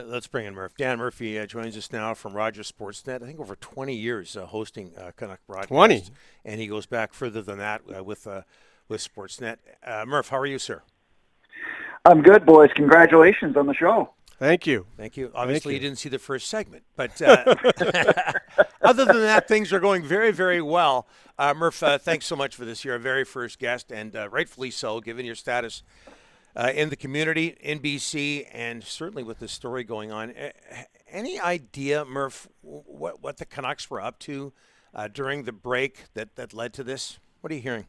Let's bring in Murph. Dan Murphy joins us now from Rogers Sportsnet. I think over 20 years hosting Canuck 20. broadcasts, and he goes back further than that with Sportsnet. Murph, how are you, sir? I'm good, boys. Congratulations on the show. Thank you. Thank you. Obviously, you. you didn't see the first segment, but other than that, things are going very, very well. Murph, thanks so much for this. You're our very first guest, and rightfully so, given your status in the community, in BC, and certainly with the story going on. Any idea, Murph, what the Canucks were up to during the break that led to this? What are you hearing?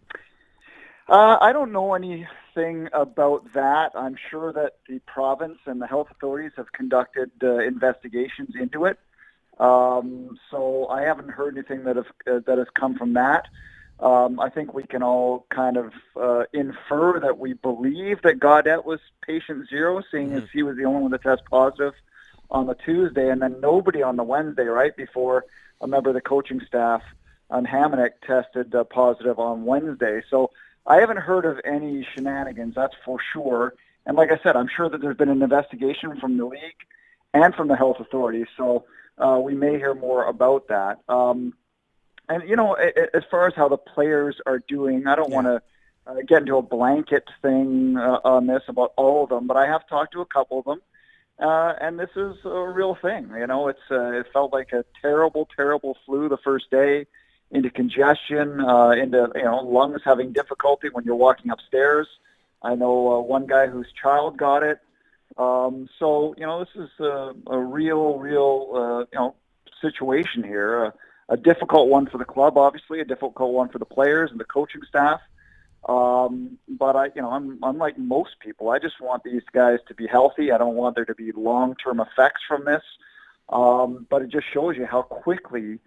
I don't know anything about that. I'm sure that the province and the health authorities have conducted investigations into it. So I haven't heard anything that has come from that. I think we can all kind of infer that we believe that Gaudette was patient zero, seeing as he was the only one to test positive on the Tuesday, and then nobody on the Wednesday, right before a member of the coaching staff on Hamonic tested positive on Wednesday. So I haven't heard of any shenanigans, that's for sure. And like I said, I'm sure that there's been an investigation from the league and from the health authorities, so we may hear more about that. And, you know, as far as how the players are doing, I don't want to get into a blanket thing on this about all of them, but I have talked to a couple of them, and this is a real thing. You know, it felt like a terrible, terrible flu the first day, into congestion, into, you know, lungs having difficulty when you're walking upstairs. I know one guy whose child got it. So, you know, this is a real, you know, situation here. A difficult one for the club, obviously, a difficult one for the players and the coaching staff. But I'm like most people. I just want these guys to be healthy. I don't want there to be long-term effects from this. But it just shows you how quickly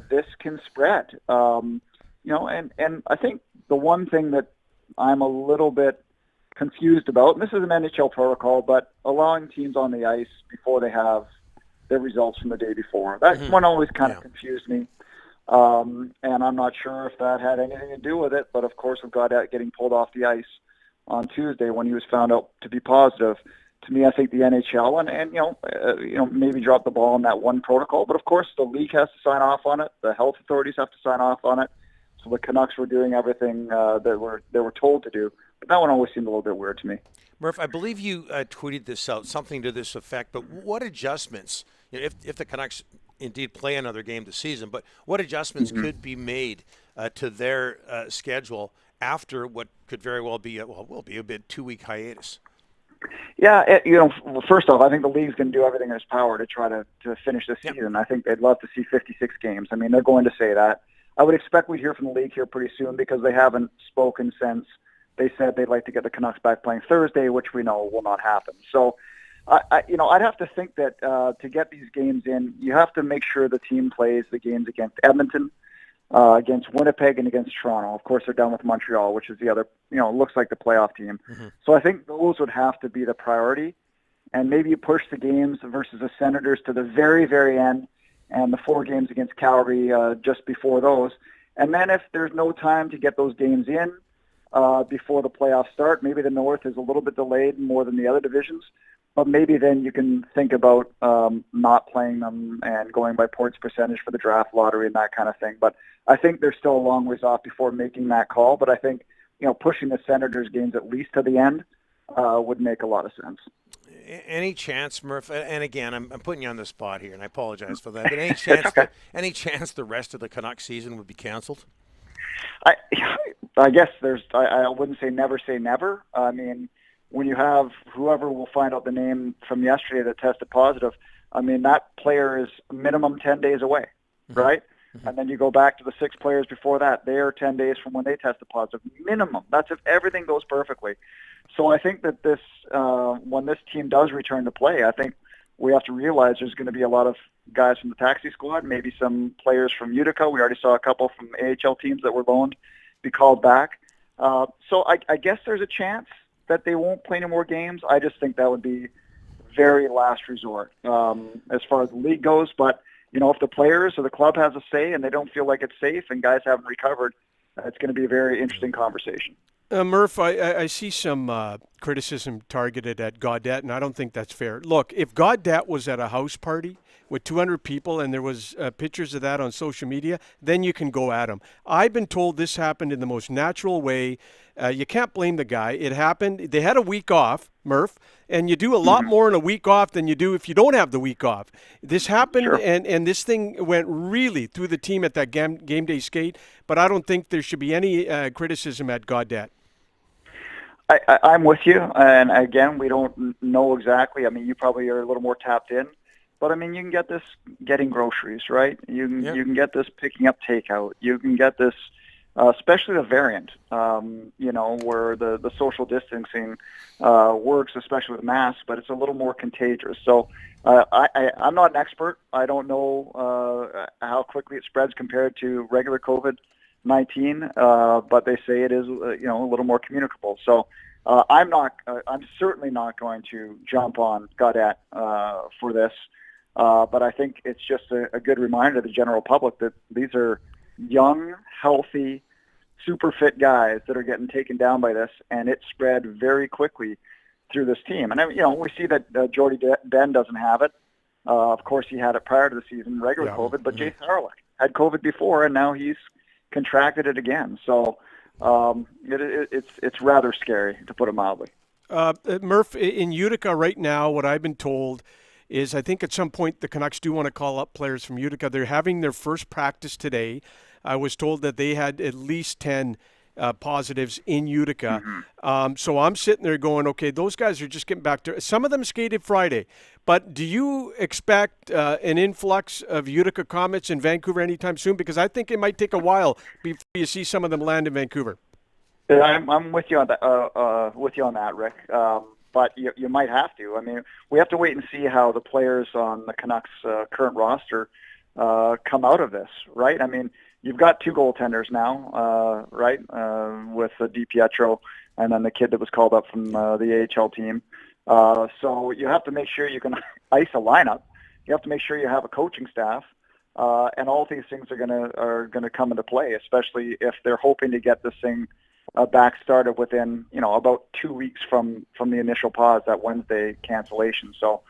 this can spread. You know, and I think the one thing that I'm a little bit confused about, and this is an NHL protocol, but allowing teams on the ice before they have their results from the day before. That one always kind of confused me. And I'm not sure if that had anything to do with it, but of course we've got that getting pulled off the ice on Tuesday when he was found out to be positive. To me, I think the NHL and you know maybe drop the ball on that one protocol, but of course the league has to sign off on it. The health authorities have to sign off on it. So the Canucks were doing everything that they were told to do, but that one always seemed a little bit weird to me. Murph, I believe you tweeted this out, something to this effect. But what adjustments, you know, if the Canucks indeed play another game this season, but what adjustments could be made to their schedule after what could very well be will be a bit 2-week hiatus? Yeah, first off, I think the league's going to do everything in its power to try to finish this season. I think they'd love to see 56 games. I mean, they're going to say that. I would expect we'd hear from the league here pretty soon because they haven't spoken since they said they'd like to get the Canucks back playing Thursday, which we know will not happen. So, I'd have to think that to get these games in, you have to make sure the team plays the games against Edmonton, against Winnipeg, and against Toronto. Of course, they're done with Montreal, which is the other, looks like the playoff team. So I think those would have to be the priority. And maybe you push the games versus the Senators to the very, very end, and the 4 games against Calgary just before those. And then if there's no time to get those games in before the playoffs start, maybe the North is a little bit delayed more than the other divisions. But maybe then you can think about not playing them and going by points percentage for the draft lottery and that kind of thing. But I think they're still a long ways off before making that call. But I think, pushing the Senators games at least to the end would make a lot of sense. Any chance, Murph? And again, I'm putting you on the spot here, and I apologize for that. But any chance, any chance the rest of the Canucks season would be canceled? I guess I wouldn't say never. I mean, when you have whoever will find out the name from yesterday that tested positive, I mean, that player is minimum 10 days away, right? And then you go back to the 6 players before that. They are 10 days from when they tested positive. Minimum. That's if everything goes perfectly. So I think that this, when this team does return to play, I think we have to realize there's going to be a lot of guys from the taxi squad, maybe some players from Utica. We already saw a couple from AHL teams that were loaned be called back. So I guess there's a chance that they won't play any more games. I just think that would be very last resort as far as the league goes. But, if the players or the club has a say and they don't feel like it's safe and guys haven't recovered, it's going to be a very interesting conversation. Murph, I see some criticism targeted at Gaudette, and I don't think that's fair. Look, if Gaudette was at a house party with 200 people and there was pictures of that on social media, then you can go at him. I've been told this happened in the most natural way. You can't blame the guy. It happened. They had a week off, Murph, and you do a lot more in a week off than you do if you don't have the week off. This happened, Sure. and this thing went really through the team at that game day skate, but I don't think there should be any criticism at Gaudette. I'm with you, and again, we don't know exactly. I mean, you probably are a little more tapped in, but I mean, you can get this getting groceries, right? You can get this picking up takeout. You can get this, especially the variant, where the social distancing works, especially with masks, but it's a little more contagious. So I'm not an expert. I don't know how quickly it spreads compared to regular COVID-19, but they say it is, a little more communicable. So I'm certainly not going to jump on Gaudette for this, but I think it's just a good reminder to the general public that these are young, healthy, super fit guys that are getting taken down by this, and it spread very quickly through this team. And we see that Jordy Ben doesn't have it. Of course, he had it prior to the season, regular COVID, but Jay Sarlick had COVID before, and now he's contracted it again. So it's rather scary, to put it mildly. Murph, in Utica right now, what I've been told is I think at some point the Canucks do want to call up players from Utica. They're having their first practice today. I was told that they had at least 10 positives in Utica. So I'm sitting there going, okay, those guys are just getting back to – some of them skated Friday. But do you expect an influx of Utica Comets in Vancouver anytime soon? Because I think it might take a while before you see some of them land in Vancouver. Yeah, I'm with you on that, Rick. But you might have to. I mean, we have to wait and see how the players on the Canucks' current roster come out of this, right? I mean, you've got two goaltenders now, right, with DiPietro and then the kid that was called up from the AHL team. So you have to make sure you can ice a lineup. You have to make sure you have a coaching staff, and all these things are gonna come into play, especially if they're hoping to get this thing back started within about 2 weeks from the initial pause, that Wednesday cancellation. So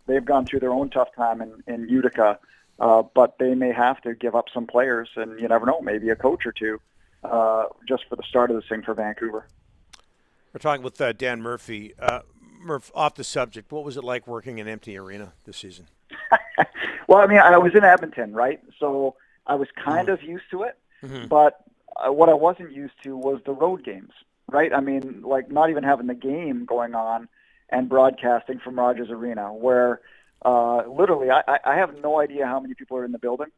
they've gone through their own tough time in Utica, but they may have to give up some players, and you never know, maybe a coach or two, just for the start of this thing for Vancouver. We're talking with Dan Murphy. Murph, off the subject, what was it like working in an empty arena this season? Well, I mean, I was in Edmonton, right? So I was kind of used to it, but what I wasn't used to was the road games, right? I mean, like not even having the game going on and broadcasting from Rogers Arena, where literally I have no idea how many people are in the building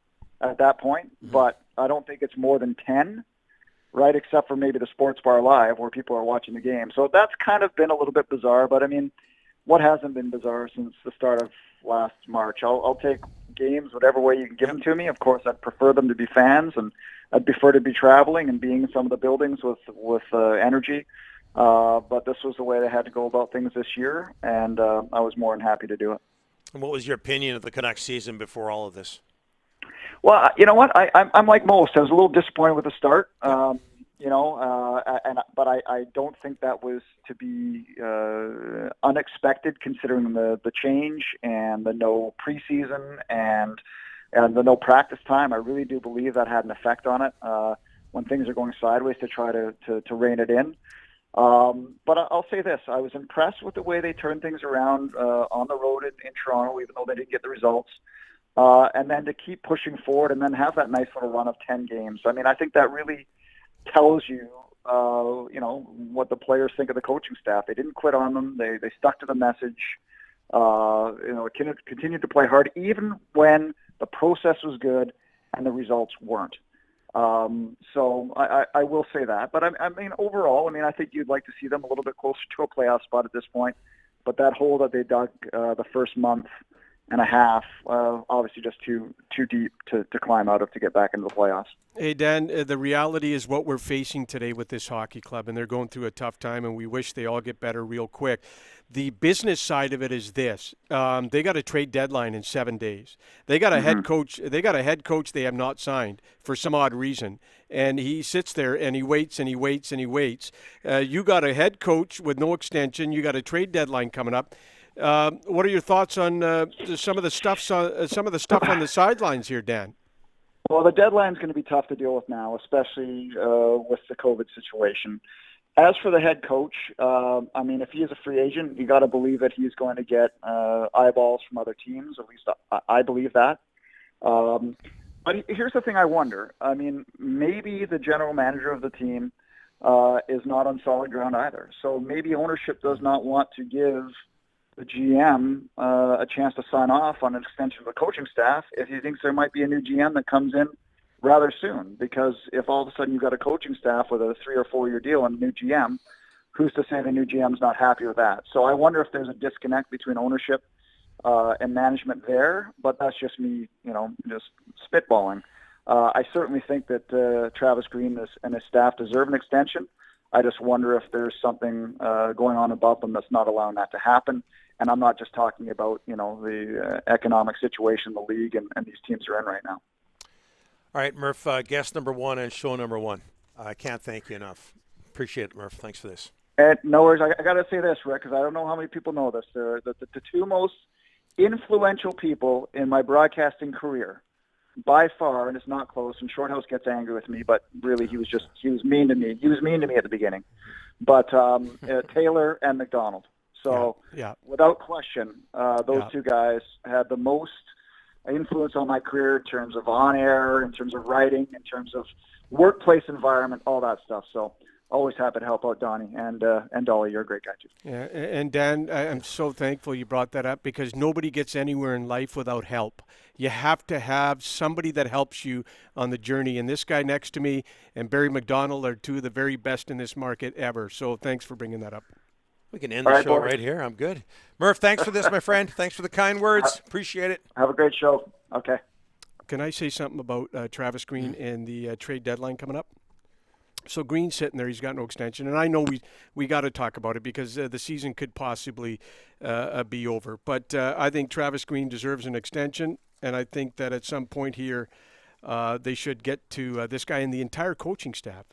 at that point, but I don't think it's more than 10, right, except for maybe the Sports Bar Live where people are watching the game. So that's kind of been a little bit bizarre, but I mean, what hasn't been bizarre since the start of last March? I'll take games whatever way you can give them to me. Of course, I'd prefer them to be fans, and I'd prefer to be traveling and being in some of the buildings with energy. But this was the way they had to go about things this year, and I was more than happy to do it. And what was your opinion of the Canucks season before all of this? Well, you know what? I'm like most. I was a little disappointed with the start. But I don't think that was to be unexpected, considering the change and the no preseason and the no practice time. I really do believe that had an effect on it when things are going sideways, to try to rein it in. But I'll say this: I was impressed with the way they turned things around on the road in Toronto, even though they didn't get the results. And then to keep pushing forward and then have that nice little run of 10 games. I mean, I think that really tells you, what the players think of the coaching staff. They didn't quit on them. They stuck to the message. Continued to play hard, even when the process was good and the results weren't. So I will say that. But I mean, overall, I think you'd like to see them a little bit closer to a playoff spot at this point. But that hole that they dug the first month and a half, obviously just too deep to climb out of to get back into the playoffs. Hey, Dan, the reality is what we're facing today with this hockey club, and they're going through a tough time, and we wish they all get better real quick. The business side of it is this: they got a trade deadline in 7 days. They got a head coach. They got a head coach they have not signed for some odd reason, and he sits there and he waits and he waits and he waits. You got a head coach with no extension. You got a trade deadline coming up. What are your thoughts on some of the stuff on the sidelines here, Dan? Well, the deadline's going to be tough to deal with now, especially with the COVID situation. As for the head coach, I mean, if he is a free agent, you got to believe that he's going to get eyeballs from other teams. At least I believe that. But here's the thing I wonder. I mean, maybe the general manager of the team is not on solid ground either. So maybe ownership does not want to give the GM a chance to sign off on an extension of the coaching staff if he thinks there might be a new GM that comes in rather soon. Because if all of a sudden you've got a coaching staff with a 3 or 4 year deal and a new GM, who's to say the new GM is not happy with that? So I wonder if there's a disconnect between ownership and management there, but that's just me, just spitballing. I certainly think that Travis Green and his staff deserve an extension. I just wonder if there's something going on above them that's not allowing that to happen. And I'm not just talking about, the economic situation the league and these teams are in right now. All right, Murph, guest number one and show number one. I can't thank you enough. Appreciate it, Murph. Thanks for this. And no worries. I got to say this, Rick, because I don't know how many people know this. The two most influential people in my broadcasting career, by far, and it's not close, and Shorthouse gets angry with me, but really he was mean to me. He was mean to me at the beginning. But Taylor and McDonald. So without question, those two guys had the most influence on my career in terms of on air, in terms of writing, in terms of workplace environment, all that stuff. So always happy to help out Donnie and Dolly. You're a great guy too. Yeah, and Dan, I'm so thankful you brought that up because nobody gets anywhere in life without help. You have to have somebody that helps you on the journey. And this guy next to me and Barry McDonald are two of the very best in this market ever. So thanks for bringing that up. We can end the show right here. I'm good. Murph, thanks for this, my friend. Thanks for the kind words. Appreciate it. Have a great show. Okay. Can I say something about Travis Green and the trade deadline coming up? So Green's sitting there. He's got no extension. And I know we got to talk about it because the season could possibly be over. But I think Travis Green deserves an extension. And I think that at some point here, they should get to this guy and the entire coaching staff.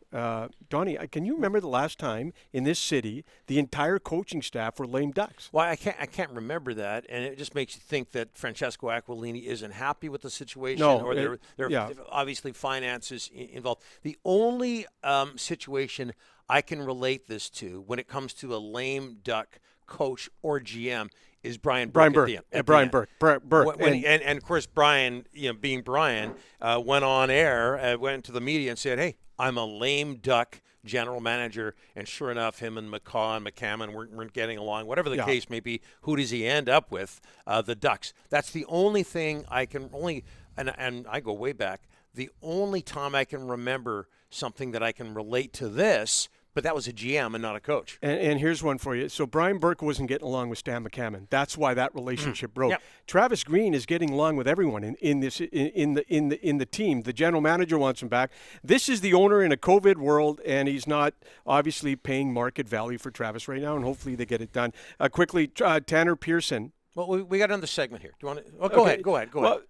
Donnie, can you remember the last time in this city the entire coaching staff were lame ducks? Well, I can't remember that, and it just makes you think that Francesco Aquilini isn't happy with the situation, or there are obviously finances involved. The only situation I can relate this to when it comes to a lame duck coach or GM is Brian Burke. Brian Burke. And of course, Brian, being Brian, went on air, went to the media and said, "Hey, I'm a lame duck general manager." And sure enough, him and McCaw and McCammon weren't getting along. Whatever the case may be, who does he end up with? The Ducks. That's the only thing I can and I go way back. The only time I can remember something that I can relate to this. But that was a GM and not a coach. And here's one for you. So Brian Burke wasn't getting along with Stan McCammon. That's why that relationship broke. Yep. Travis Green is getting along with everyone in the team. The general manager wants him back. This is the owner in a COVID world, and he's not obviously paying market value for Travis right now. And hopefully they get it done quickly. Tanner Pearson. Well, we got another segment here. Do you want to? Oh, go ahead. Go ahead. Well,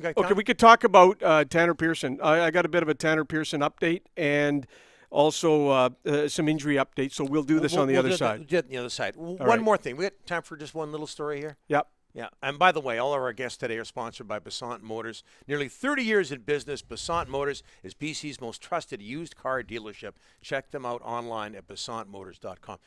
okay, we could talk about Tanner Pearson. I got a bit of a Tanner Pearson update and also some injury updates, so we'll do this on the other side. The other side. One more thing. We got time for just one little story here? Yep. Yeah. And by the way, all of our guests today are sponsored by Besant Motors. Nearly 30 years in business, Besant Motors is BC's most trusted used car dealership. Check them out online at besantmotors.com.